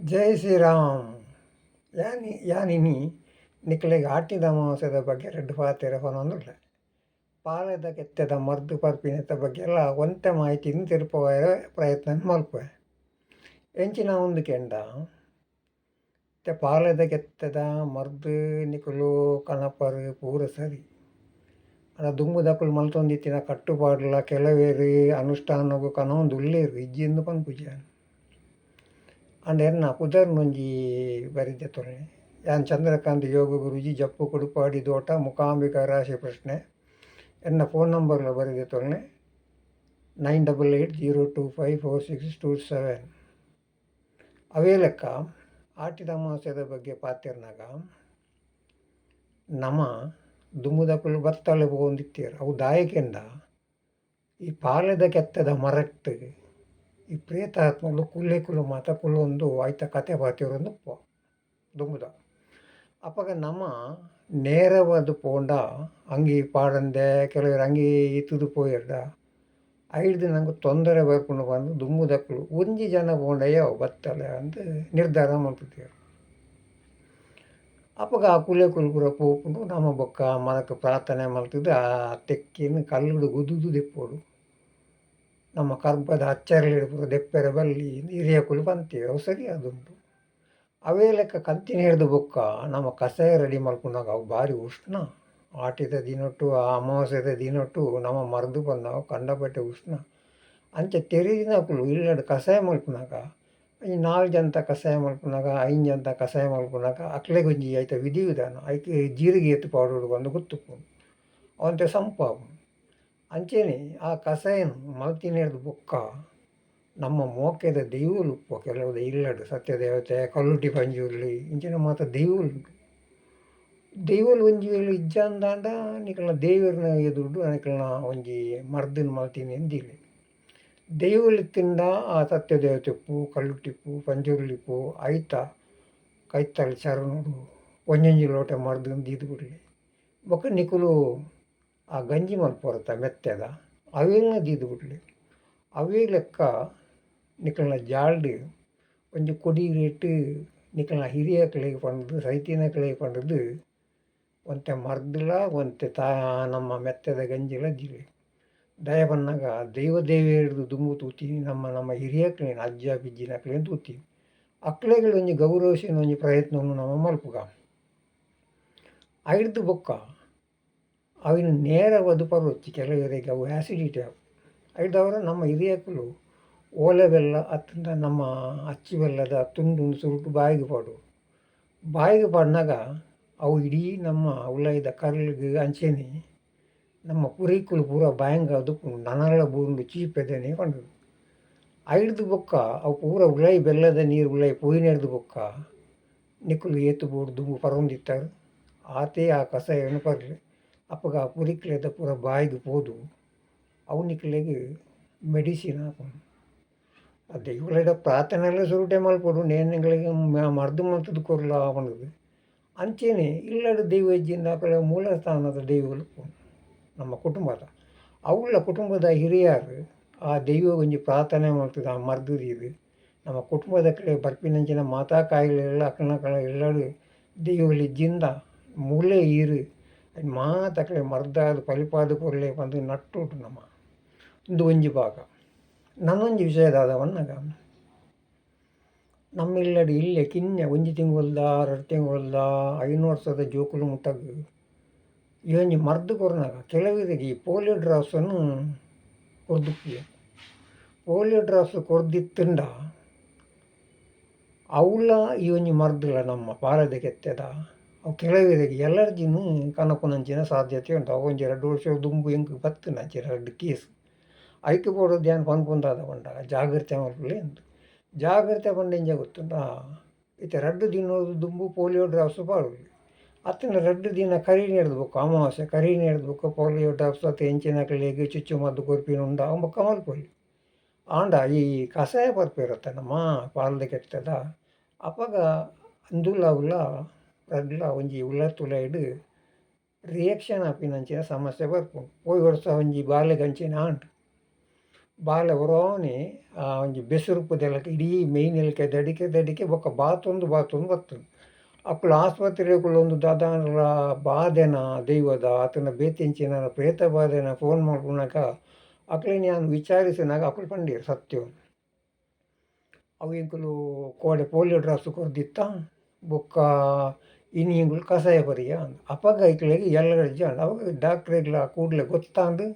ಜೈ ಶ್ರೀರಾಮ್. ಯಾನಿನಿ ನಿಕ್ಲೆಗ್ ಆಟಿದ ಅಮಾವಾಸ್ಯದ ಬಗ್ಗೆ ರೆಡ್ಡು ಪಾತೆರ ಹೊನೊಂದುಲ್ಲ. ಪಾಲೆದ ಕೆತ್ತದ ಮರ್ದು ಪರ್ಪಿನದ ಬಗ್ಗೆ ಎಲ್ಲ ಒಂತೆ ಮಾಹಿತಿನ ತಿರುಪುವ ಪ್ರಯತ್ನ ಮಲ್ಪುವೆ. ಎಂಚಿನ ಒಂದು ಕೆಂಡ ಪಾಲೆದ ಕೆತ್ತದ ಮರ್ದು ನಿಕುಲು ಕನಪರು ಪೂರ ಸರಿ. ಅದ ದುಂಬುದಕ್ಕಲು ಮಲ್ತೊಂದಿತ್ತಿನ ಕಟ್ಟುಪಾಡುಲ ಕೆಲವೇರು ಅನುಷ್ಠಾನಗೂ ಕನೊಂದು ಉಳ್ಳೇರು ಇಜ್ಜಿಂದು ಪನ್ಪುಜ ಅಂಡ್ ಎನ್ನ ಪುದರ್ನೊಂಜಿ ಬರಿದ್ದೆ ತೊಲೆ ಯಾನ್ ಚಂದ್ರಕಾಂತ್ ಯೋಗ ಗುರುಜಿ ಜಪ್ಪು ಕುಡುಪಾಡಿ ದೋಟ ಮುಖಾಂಬಿಕಾ ರಾಶಿ ಪ್ರಶ್ನೆ ಎನ್ನ ಫೋನ್ ನಂಬರ್ಲ ಬರಿದೆ ತೊಲೆ 9880254627. ಅವೇ ಲೆಕ್ಕ ಆಟಿದ ಅಮಾವಾಸ್ಯದ ಬಗ್ಗೆ ಪಾತಿರ್ನಾಗ ನಮ ದುಂಬುದಕ್ಕಲು ಬತ್ತಳೆ ಹೋಗೊಂದಿತ್ತೀರು ಅವು ದಾಯಕೆಂದ ಈ ಪಾಲೆದ ಕೆತ್ತದ ಮರಟ್ಟು ಈ ಪ್ರೇತಾತ್ಮಗಳು ಕುಲ್ಲೆ ಮಾತ ಕುಲ್ಲೊಂದು ಆಯ್ತ ಕತೆ ಪಾತಿರೊಂದು ದುಂಬುದ ಅಪ್ಪಗ ನಮ್ಮ ನೇರವಾದ ಪೋಂಡ ಅಂಗಿ ಪಾಡಂದೆ ಕೆಲವರು ಅಂಗಿ ಇತ್ತದು ಪೋಯಿರ್ದ ಐದು ನಂಗೆ ತೊಂದರೆ ಬರ್ಕೊಂಡು ಬಂದು ದುಂಬುದಕ್ಕಳು ಒಂಜಿ ಜನ ಪೋಂಡಯ್ಯ ಬತ್ತಲೆ ಅಂತ ನಿರ್ಧಾರ ಮಾಡ್ತಿದ್ದೇವೆ. ಅಪ್ಪಗ ಆ ಕುಲೆ ಪೂರ ಪೋಪುಂಡು ನಮ್ಮ ಬೊಕ್ಕ ಮನಕ್ಕೆ ಪ್ರಾರ್ಥನೆ ಮಾಡ್ತಿದ್ದು ಆ ತೆಕ್ಕಿನ ಕಲ್ಲುಡು ಗುದುದು ದೆಪ್ಪೋಡು ನಮ್ಮ ಕರ್ಬದ ಹಚ್ಚರಲಿಡು ಪೂರ ದೆಪ್ಪೆರ ಬಲ್ಲಿ ಹಿರಿಯ ಕುಲು ಬಂತೀವಿ ಅವು ಸರಿ ಅದುಂಟು. ಅವೇ ಲೆಕ್ಕ ಕಂತಿನ ಹಿಡಿದು ಬೊಕ್ಕ ನಮ್ಮ ಕಷಾಯ ರೆಡಿ ಮಾಡ್ಕೊಂಡಾಗ ಅವು ಭಾರಿ ಉಷ್ಣ. ಆಟಿದ ದಿನೊಟ್ಟು ಆ ಅಮಾವಾಸ್ಯದ ದಿನೊಟ್ಟು ನಮ್ಮ ಮರದು ಬಂದವು ಕಂಡಪಟ್ಟೆ ಉಷ್ಣ. ಅಂಚೆ ತೆರೆದಿನ ಕುಲು ಇಲ್ಲಡು ಕಷಾಯ ಮಲ್ಪುನಾಗ ಈ 4 ಜಂತ ಕಷಾಯ ಮಲ್ಪುನಾಗ 5 ಜಂತ ಕಷಾಯ ಮಲ್ಪುನಾಗ ಅಕ್ಲೆಗೊಂಜಿ ಆಯ್ತ ವಿಧಿ ವಿಧಾನ ಐಕೆ ಜೀರಿಗೆ ಎತ್ತು ಪೌಡರ್ ಬಂದು ಗೊತ್ತುಪ್ಪುಂಡು ಅವಂತೆ ಸಂಪಾವು. ಅಂಚೆನೆ ಆ ಕಷಾಯನು ಮಲ್ತಿನ ಹಿಡಿದು ಬೊಕ್ಕ ನಮ್ಮ ಮೋಕೆದ ದೈವಲು ಉಪ್ಪು ಕೆಲವು ಇಲ್ಲಡು ಸತ್ಯದೇವತೆ ಕಲ್ಲುಟಿ ಪಂಜುರ್ಲಿ ಇಂಚಿನ ಮಾತ ದೈವಲು ದೈವಲು ಒಂಜಿ ವೇಳೆ ಇಜ್ಜ ಅಂದಾಂಡ ನಿಕಲ್ನ ದೇವರನ್ನ ಎದುರುಡು ನಿಕಲ್ನ ಒಂಜಿ ಮರ್ದಿನ ಮಲ್ತೀನಿ ಎಂದಿಲ್ಲ. ದೈವಲು ತಿಂಡ ಆ ಸತ್ಯದೇವತೆ ಉಪ್ಪು ಕಲ್ಲುಟಿಪ್ಪು ಪಂಜುರ್ಲಿಪ್ಪು ಐತ ಕೈತಲ್ಲಿ ಚರಣುಡು ಒಂಜೊಂಜಿ ಲೋಟ ಮರ್ದಿನ ದೀದು ಬಿಡಲಿ ಬೊಕ್ಕ ನಿಕುಲು ಆ ಗಂಜಿ ಮಲ್ಪೊರತ ಮೆತ್ತೆದ ಅವೆಲ್ಲ ದೀದು ಬಿಡಲಿ. ಅವೇ ಲೆಕ್ಕ ನಿಕಲ್ನ ಜಾಲ್ಡು ಒಂಜಿ ಕೊಡಿ ರೇಟ್ ನಿಕಲ್ನ ಹಿರಿಯ ಕೆಳಗೆ ಪಂಡದು ಸೈತಿನ ಕೆಳಗೆ ಪಂಡದು ಒಂತೆ ಮರ್ದಿಲ ಒಂತೆ ನಮ್ಮ ಮೆತ್ತದ ಗಂಜಿಲ ದಿಲಿ ದಯ ಬಂದಾಗ ದೇವಿಯರ್ದು ದುಂಬು ತೂತೀನಿ ನಮ್ಮ ಹಿರಿಯ ಕ್ಲೇನು ಅಜ್ಜ ಬಿಜ್ಜಿನ ಕ್ಲೇನು ತೂತೀನಿ ಅಕ್ಲೆಗಳು ಒಂಜಿ ಗೌರವಿಸಿನ ಒಂಜಿ ಪ್ರಯತ್ನವನ್ನು ನಮ್ಮ ಮಲ್ಪುಗ ಐಡ್ದು ಬೊಕ್ಕ ಅವಿನ ನೇರ ಬದುಪರೊಚ್ಚಿ ಕೆಲವರಿಗೆ ಅವು ಆ್ಯಸಿಡಿಟಿ ಅವು ಐದವರ ನಮ್ಮ ಹಿರಿಯಕ್ಕಲು ಓಲೆ ಬೆಲ್ಲ ಅತ್ತಿಂದ ನಮ್ಮ ಅಚ್ಚಿ ಬೆಲ್ಲದ ತುಂಡು ಸುರುಟು ಬಾಯಿಗೆ ಪಾಡಿನಾಗ ಅವು ಇಡೀ ನಮ್ಮ ಉಳ್ಳಾಯ್ದ ಕರ್ಲಿಗೆ ಅಂಚೆನೆ ನಮ್ಮ ಪುರಿಕುಲು ಪೂರ ಬಾಯಂಗ ಅದಕ್ಕೂ ನನಗಳ ಬೂಂಡು ಚೀಪೆದನೆ ಪಂಡದು ಐಡ್ದು ಬೊಕ್ಕ ಅವು ಪೂರ ಉಳ್ಳಾಯಿ ಬೆಲ್ಲದ ನೀರು ಉಳ್ಳಾಯಿ ಪೋಯಿನೆಡ್ದು ಬೊಕ್ಕ ನಿಕ್ಕುಲು ಏತು ಬೋಡು ದುಂಬು ಪರೊಂದಿತ್ತಾರೆ ಆತೇ ಆ ಕಷಾಯವನ್ನು ಪರ್ಲಿ ಅಪ್ಪಗ ಆ ಪುರಿಕ್ಲೆದ ಪೂರ ಬಾಯಿಗೆ ಪೋದು ಅವು ನಿಕ್ಲೆಗೆ ಮೆಡಿಸಿನ್ ಹಾಕೊಂಡು ಅದೇ ಇವಳೆಡ ಪ್ರಾರ್ಥನೆ ಎಲ್ಲ ಸುರುಟೆ ಮಲ್ಪಡು ನೇನುಗಳಿಗೆ ಮರ್ದು ಮಲ್ತದ್ದು ಕೊರಲ ಬಂದದು ಅಂಚೆನೆ ಇಲ್ಲದ ದೈವ ಹೆಜ್ಜಿಂದ ಕೆಲವು ಮೂಲ ಸ್ಥಾನದ ದೈವಗಳು ನಮ್ಮ ಕುಟುಂಬದ ಅವಳ ಕುಟುಂಬದ ಹಿರಿಯರು ಆ ದೈವ ಒಂಜಿ ಪ್ರಾರ್ಥನೆ ಮಾಡ್ತದೆ ಆ ಮರ್ದದು ನಮ್ಮ ಕುಟುಂಬದ ಕಡೆ ಬರ್ಪಿನಂಚಿನ ಮಾತಾ ಕಾಯಿಲೆಲ್ಲ ಅಕ್ಕನ ಎಲ್ಲರೂ ದೈವಗಳಿಜ್ಜಿಂದ ಮೂಲೆ ಈರು ಮಾತಕಲೆ ಮರ್ದಾದ ಫಲಿಪಾದ ಕೊರಲೆ ಬಂದು ನಟ್ಟುಂಟು ನಮ್ಮ ಒಂದು ಒಂಜಿ ಭಾಗ. ನನ್ನೊಂಜಿ ವಿಷಯದಾದವನ್ನಾಗ ನಮ್ಮಿಲ್ಲಡಿ ಇಲ್ಲೇ ಕಿನ್ನೆ ಒಂಜಿ ತಿಂಗೊಲ್ದ 2 ತಿಂಗೊಲ್ದ 5 ವರ್ಷದ ಜೋಕುಲು ಮುಟ್ಟದು ಈ ಒಂಜಿ ಮರ್ದು ಕೊರನಾಗ ಕೆಲವರಿಗೆ ಈ ಪೋಲಿಯೋ ಡ್ರಾಪ್ಸನ್ನು ಕೊರ್ದುಪ್ಪಿ ಪೋಲಿಯೋ ಡ್ರಾಪ್ಸ್ ಕೊರ್ದಿತ್ತಂಡ ಅವಳ ಈ ಒಂಜಿ ಮರ್ದುಲ ನಮ್ಮ ಪಾಲದ ಕೆತ್ತದ ಅವು ಕೆಲವರಿಗೆ ಎಲರ್ಜಿನೂ ಕನಪುನಂಚಿನ ಸಾಧ್ಯತೆ ಉಂಟು. ಅವು ಒಂಜಿ 2 ವರ್ಷ ದುಂಬು ಹೆಂಗೆ ಬತ್ತು ನಂಚಿನ 2 ಕೇಸ್ ಐಕೆ ಬೋಡೋ ಧ್ಯಾನ ಪನ್ಪುಂದಾದ ಬಂಡಾಗ ಜಾಗ್ರತೆ ಮಲ್ಪಲೆ ಉಂಟು. ಜಾಗ್ರತೆ ಪಂಡೆಂಜ ಗೊತ್ತುಂಟ ಈತ 2 ದಿನದ ದುಂಬು ಪೋಲಿಯೋ ಡ್ರಾಪ್ಸ್ ಪಾಡೋದು ಅತ್ತಿನ 2 ದಿನ ಕರಿ ನೆಡ್ದು ಬೊಕ್ಕ ಅಮಾವಾಸ್ಯೆ ಕರಿ ನೆಡ್ದು ಬೊಕ್ಕ ಪೋಲಿಯೋ ಡ್ರಾಪ್ಸ್ ಅತ್ತ ಹೆಂಚಿನ ಕಲೆಗೆ ಚುಚ್ಚು ಮದ್ದು ಕೊರ್ಪಿನ ಉಂಡ ಅವ ಬೊಕ್ಕ ಮಲ್ಪೊಲಿ ಆಂಡ ಈ ಕಷಾಯ ಬರ್ಪಿರತ್ತೆ ನಮ್ಮ ಪಾಲದ ಕೆತ್ತದ ಅಪ್ಪಗ ಅಂದುಲ ಉಲ್ಲ ರಡ್ಲ ಒಂಜಿ ಉಲ್ಲ ತುಲೈಡ್ ರಿಯಾಕ್ಷನ್ ಆಪಿನಂಚಿನ ಸಮಸ್ಯೆ ಬರ್ಪುಂಡು. ಪೋಯಿ ವರ್ಷ ಒಂಜಿ ಬಾಲೆಗಂಚಿನ ಆಂಡು ಬಾಲೆ ಒರವನೆ ಒಂಜಿ ಬೆಸುರುಪುದೆಲ ಇಡೀ ಮೈನೆಲ್ಕೆ ದಡಿಕೆ ಬೊಕ್ಕ ಬಾತೊಂದು ಬತ್ತುಂಡು. ಅಕ್ಕುಲು ಆಸ್ಪತ್ರೆಗುಳು ಒಂದು ದಾದಾಂಡ್ಲ ಬಾಧೆನ ದೈವದ ಆತನ ಬೇತೆಂಚಿನ ಪ್ರೇತ ಬಾಧೆನ ಫೋನ್ ಮಲ್ಪುನಗ ಅಕ್ಲೆನ ಯಾನ್ ವಿಚಾರಿಸಿನಾಗ ಅಕ್ಕುಲು ಪಂಡೀರು ಸತ್ಯವು. ಅವು ಎಂಕುಲು ಕೋಡೆ ಪೋಲಿಯೋ ಡ್ರಾಪ್ಸ್ ಕೊರ್ದಿತ್ತ ಬೊಕ್ಕ ಇನಿಯಂಗುಲು ಕಷಾಯ ಬರಿಯ ಅಪಗ ಐಕ್ಲೆಗ್ ಎಲ್ಲಗಡ್ಜಿ ಅಂಡು ಅವಾಗ ಡಾಕ್ಟ್ರೆಗ್ಲ ಕೂಡಲೇ ಗೊತ್ತಾಂದು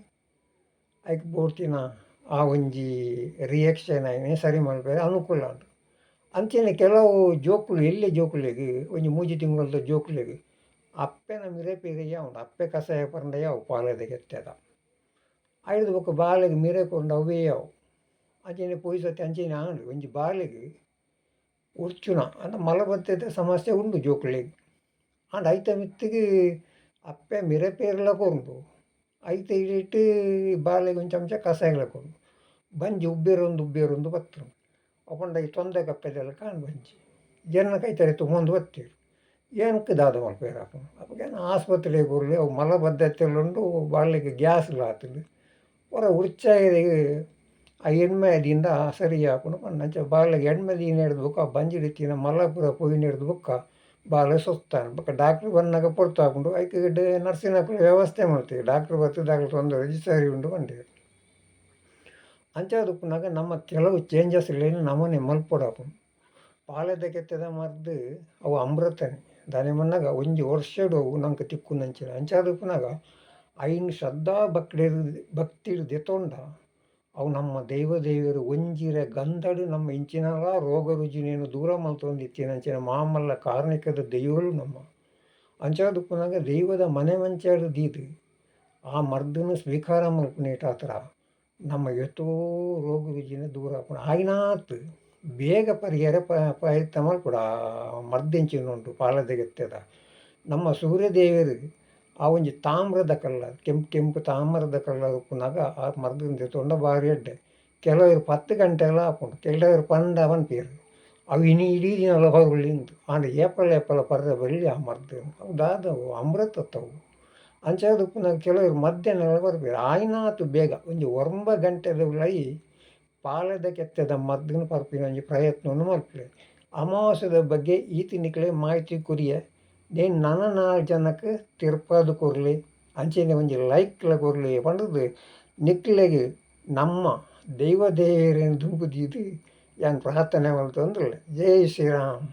ಐಕ್ ಬೋಡ್ತಿನ ಆ ಒಂಜಿ ರಿಯಾಕ್ಷನ್ ಆಯ್ನೆ ಸರಿ ಮಲ್ಪರೆ ಅನುಕೂಲ ಉಂಡು. ಅಂಚನೆ ಕೆಲವು ಜೋಕುಲು ಎಲ್ಲೆ ಜೋಕುಲೆಗ್ ಒಂಜಿ ಮೂಜಿ ತಿಂಗಳದ ಜೋಕುಲೆಗ್ ಅಪ್ಪೆನ ಮಿರೆಪೆರೆ ಯಾವುಂಡು ಅಪ್ಪೆ ಕಷಾಯ ಪಂಡ ಯಾವು ಪಾಲೆದ ಗೆತ್ತೆದ ಐದು ಬೊಕ್ಕ ಬಾಲೆಗ್ ಮಿರೆ ಕೊಂಡು ಅವೇ ಯಾವು ಅಂಚನೆ ಪೊಯ್ ಸತಿ ಅಂಚನೆ ಆಂಡು ಒಂಜಿ ಬಾಲೆಗ್ ಉರ್ಚುನ ಅಂಡ ಮಲಬದ್ಧತೆ ಸಮಸ್ಯೆ ಉಂಡು ಜೋಕುಲೆಗ್ ಆಂಡ ಐತ ಮಿತ್ತಿಗ್ ಅಪ್ಪೆ ಮಿರೆಪೇರ್ಲ ಕೊಂಡು ಐತ ಇಡಿಟ್ ಬಾಲೆಗ್ ಒಂಜಿ ಚಮಚ ಕಷಾಯಲ ಕೊಂಡು ಬಂಜಿ ಉಬ್ಬೇರೊಂದು ಬತ್ತುಂಡು ಅಪಂಡ ಈ ತೊಂದೆ ಕಪ್ಪೆದೆಲ್ಲ ಕಾಣ್ ಬಂಜಿ ಜನ ಕೈತರೆ ತುಗೊಂಡು ಬತ್ತೀರು ಏನಕ್ಕೆ ದಾದ ಮಲ್ಪೇರು ಅಪ್ಪಗೇನು ಆಸ್ಪತ್ರೆಗೆ ಬರಲಿ ಅವು ಮಲಬದ್ಧತೆಲ್ಲುಂಡು ಬಾಳೆಗೆ ಗ್ಯಾಸ್ ಆತುಂಡು ಹೊರ ಉರ್ಚಾಯಿಗೆ ಆ ಎಣ್ಮೆದಿಂದ ಸರಿ ಹಾಕೊಂಡು ಪಂಡ ಬಾಳೆಗೆ ಎಣ್ಮೆದೀನ ಹಿಡ್ದು ಬುಕ್ಕ ಬಂಜಿ ರೀತಿಯ ಮಲಪುರ ಪೊಯ್ನ ಹಿಡ್ದು ಬುಕ್ಕ ಬಾಳೆ ಸುಸ್ತಾನೆ ಬೊಕ್ಕ ಡಾಕ್ಟ್ರ್ ಬಂದಾಗ ಪೊರ್ತು ಹಾಕೊಂಡು ಐಕೆ ನರ್ಸಿನ ವ್ಯವಸ್ಥೆ ಮಾಡ್ತೀವಿ ಡಾಕ್ಟ್ರ್ ಬರ್ತದಾಗ ತೊಂದರೆ ರಿಜಿಸ್ಟರಿ ಉಂಡು ಬಂದಿರು ಅಂಚಾದುಪ್ಪುನಾಗ ನಮ್ಮ ಕೆಲವು ಚೇಂಜಸ್ ಇಲ್ಲೇನು ನಮ್ಮನೆ ಮಲ್ಪೊಡಾಪು ಪಾಲೆದ ಕೆತ್ತದ ಮರ್ದು ಅವು ಅಮೃತನೆ ದಾನೆ ಮನ್ನಾಗ ಒಂಜಿ ವರ್ಷಡು ಅವು ನಂಗೆ ತಿಕ್ಕುನಂಚಿನ ಅಂಚಾದುಪ್ಪುನಾಗ ಐನ್ ಶ್ರದ್ಧಾ ಭಕ್ತಿಡ್ ದೆತೊಂಡ ಅವು ನಮ್ಮ ದೇವರು ಒಂಜಿರ ಗಂಧಡು ನಮ್ಮ ಇಂಚಿನಲ ರೋಗ ರುಜಿನೇನು ದೂರ ಮಲ್ತೊಂದಿತ್ತಿನಂಚಿನ ಮಾಮಲ್ಲ ಕಾರ್ಣಿಕದ ದೈವಗಳು ನಮ್ಮ ಅಂಚಾದುಪ್ಪುನಾಗ ದೈವದ ಮನೆ ಮಂಚಾಡು ದೀದು ಆ ಮರ್ದನ್ನು ಸ್ವೀಕಾರ ಮಲ್ಪುನೇಟಾತ್ರ ನಮ್ಮ ಎಷ್ಟೋ ರೋಗ ರುಜಿನ ದೂರ ಆಪುಂಡು ಆಯ್ನಾತ್ ಬೇಗ ಪರಿಹಾರ ಪ್ರಯತ್ನ ಮಲ್ಪುಡು ಆ ಮರ್ದೆಂಚಿನುಂಟು ಪಾಲದಗೆತ್ತದ ನಮ್ಮ ಸೂರ್ಯದೇವರು ಆ ಒಂಜಿ ತಾಮ್ರದ ಕಲ್ಲರ್ ಕೆಂಪು ತಾಮ್ರದ ಕಲ್ಲರ್ ಉಪ್ಪುನಾಗ ಆ ಮರ್ದಿಂದ ತೊಂಡ ಬಾರಿ ಎಡ್ಡೆ ಕೆಲವರು 10 ಗಂಟೆಲ್ಲ ಆಪುಂಡು ಕೆಲವರು ಪಂಡ ಪನ್ಪೇರು ಅವು ಇಡೀ ದಿನ ಹೊರಗುಳಿಂದು ಆಂಡ ಏಪಲ ಪರ್ರೆ ಬರಲಿ ಆ ಮರ್ದು ಅವು ದಾದವು ಅಮೃತತ್ತವು ಅಂಚಾದುಪ್ಪುನಾಗ ಕೆಲವರು ಮಧ್ಯಾಹ್ನ ಬರ್ಬೇಕು ಆಯ್ನಾತು ಬೇಗ ಒಂಜಿ 9 ಗಂಟೆದ ಉಳ್ಳೈ ಪಾಲೆದ ಕೆತ್ತದ ಮದ್ದಿನ ಪರ್ಪಿನ ಒಂಜಿ ಪ್ರಯತ್ನವನ್ನು ಮಲ್ಪಲೆ ಅಮಾವಾಸ್ಯದ ಬಗ್ಗೆ ಈತಿ ನಿಕ್ಲೆ ಮಾಹಿತಿ ಕುರಿಯ ನೇನು ನನ್ನ 4 ಜನಕ್ಕೆ ತಿರ್ಪಾದು ಕೊರಲಿ ಅಂಚೆನೆ ಒಂಜಿ ಲೈಕ್ಲ ಕೊರಲಿ ಪಂಡದು ನಿಕ್ಲೆಗೆ ನಮ್ಮ ದೇವರೇನು ದುಂಬುದೀದು ಯಾನ್ ಪ್ರಾರ್ಥನೆ ಮಲ್ತು ಅಂದ್ರಲ್ಲ ಜೈ ಶ್ರೀರಾಮ್.